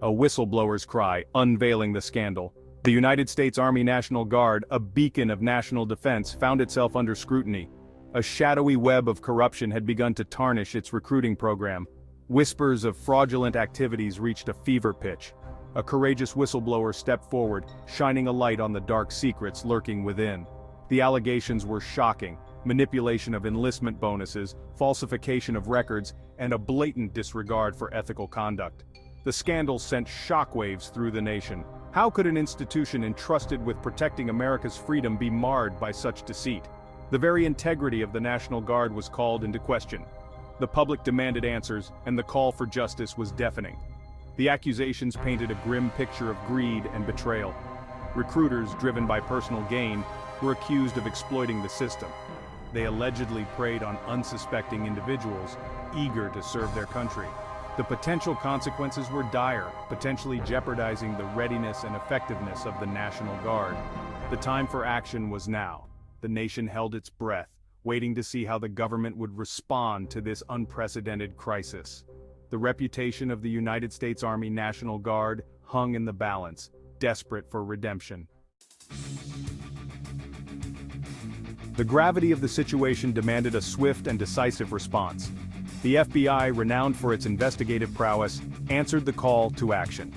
A whistleblower's cry, unveiling the scandal. The United States Army National Guard, a beacon of national defense, found itself under scrutiny. A shadowy web of corruption had begun to tarnish its recruiting program. Whispers of fraudulent activities reached a fever pitch. A courageous whistleblower stepped forward, shining a light on the dark secrets lurking within. The allegations were shocking: manipulation of enlistment bonuses, falsification of records, and a blatant disregard for ethical conduct. The scandal sent shockwaves through the nation. How could an institution entrusted with protecting America's freedom be marred by such deceit? The very integrity of the National Guard was called into question. The public demanded answers, and the call for justice was deafening. The accusations painted a grim picture of greed and betrayal. Recruiters, driven by personal gain, were accused of exploiting the system. They allegedly preyed on unsuspecting individuals, eager to serve their country. The potential consequences were dire, potentially jeopardizing the readiness and effectiveness of the National Guard. The time for action was now. The nation held its breath, waiting to see how the government would respond to this unprecedented crisis. The reputation of the United States Army National Guard hung in the balance, desperate for redemption. The gravity of the situation demanded a swift and decisive response. The FBI, renowned for its investigative prowess, answered the call to action.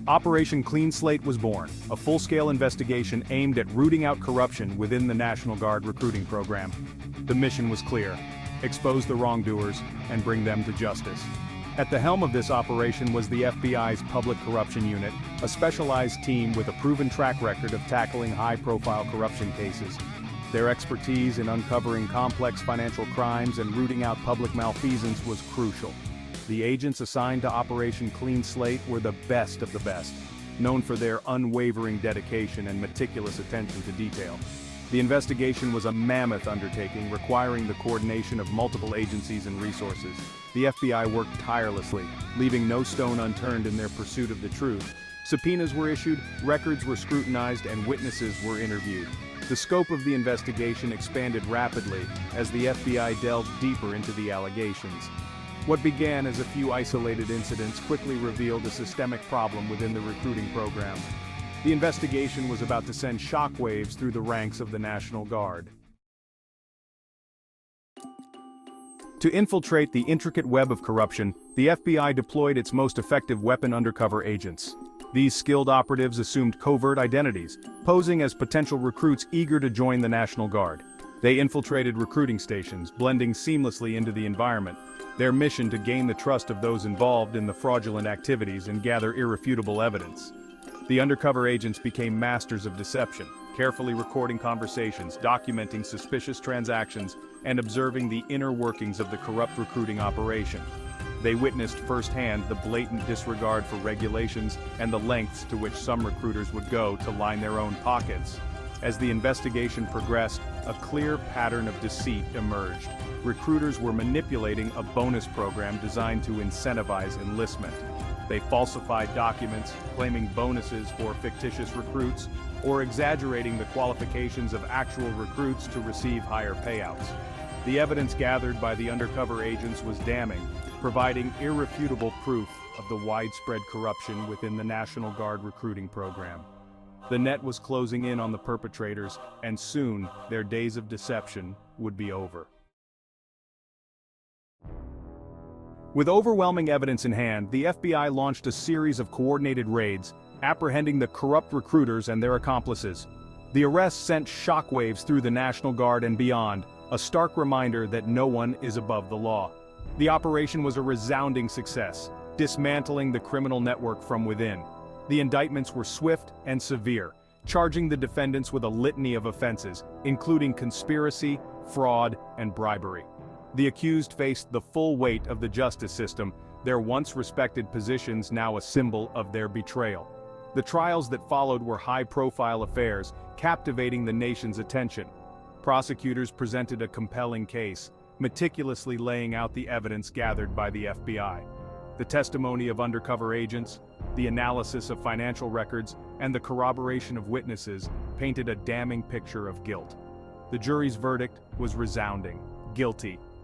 Operation Clean Slate was born, a full-scale investigation aimed at rooting out corruption within the National Guard recruiting program. The mission was clear: expose the wrongdoers and bring them to justice. At the helm of this operation was the FBI's Public Corruption Unit, a specialized team with a proven track record of tackling high-profile corruption cases. Their expertise in uncovering complex financial crimes and rooting out public malfeasance was crucial. The agents assigned to Operation Clean Slate were the best of the best, known for their unwavering dedication and meticulous attention to detail. The investigation was a mammoth undertaking requiring the coordination of multiple agencies and resources. The FBI worked tirelessly, leaving no stone unturned in their pursuit of the truth. Subpoenas were issued, records were scrutinized, and witnesses were interviewed. The scope of the investigation expanded rapidly as the FBI delved deeper into the allegations. What began as a few isolated incidents quickly revealed a systemic problem within the recruiting program. The investigation was about to send shockwaves through the ranks of the National Guard. To infiltrate the intricate web of corruption, the FBI deployed its most effective weapon: undercover agents. These skilled operatives assumed covert identities, posing as potential recruits eager to join the National Guard. They infiltrated recruiting stations, blending seamlessly into the environment, their mission to gain the trust of those involved in the fraudulent activities and gather irrefutable evidence. The undercover agents became masters of deception, carefully recording conversations, documenting suspicious transactions, and observing the inner workings of the corrupt recruiting operation. They witnessed firsthand the blatant disregard for regulations and the lengths to which some recruiters would go to line their own pockets. As the investigation progressed, a clear pattern of deceit emerged. Recruiters were manipulating a bonus program designed to incentivize enlistment. They falsified documents, claiming bonuses for fictitious recruits, or exaggerating the qualifications of actual recruits to receive higher payouts. The evidence gathered by the undercover agents was damning, providing irrefutable proof of the widespread corruption within the National Guard recruiting program. The net was closing in on the perpetrators, and soon their days of deception would be over. With overwhelming evidence in hand, the FBI launched a series of coordinated raids, apprehending the corrupt recruiters and their accomplices. The arrests sent shockwaves through the National Guard and beyond, a stark reminder that no one is above the law. The operation was a resounding success, dismantling the criminal network from within. The indictments were swift and severe, charging the defendants with a litany of offenses, including conspiracy, fraud, and bribery. The accused faced the full weight of the justice system, their once respected positions now a symbol of their betrayal. The trials that followed were high-profile affairs, captivating the nation's attention. Prosecutors presented a compelling case, meticulously laying out the evidence gathered by the FBI. The testimony of undercover agents, the analysis of financial records, and the corroboration of witnesses painted a damning picture of guilt. The jury's verdict was resounding: guilty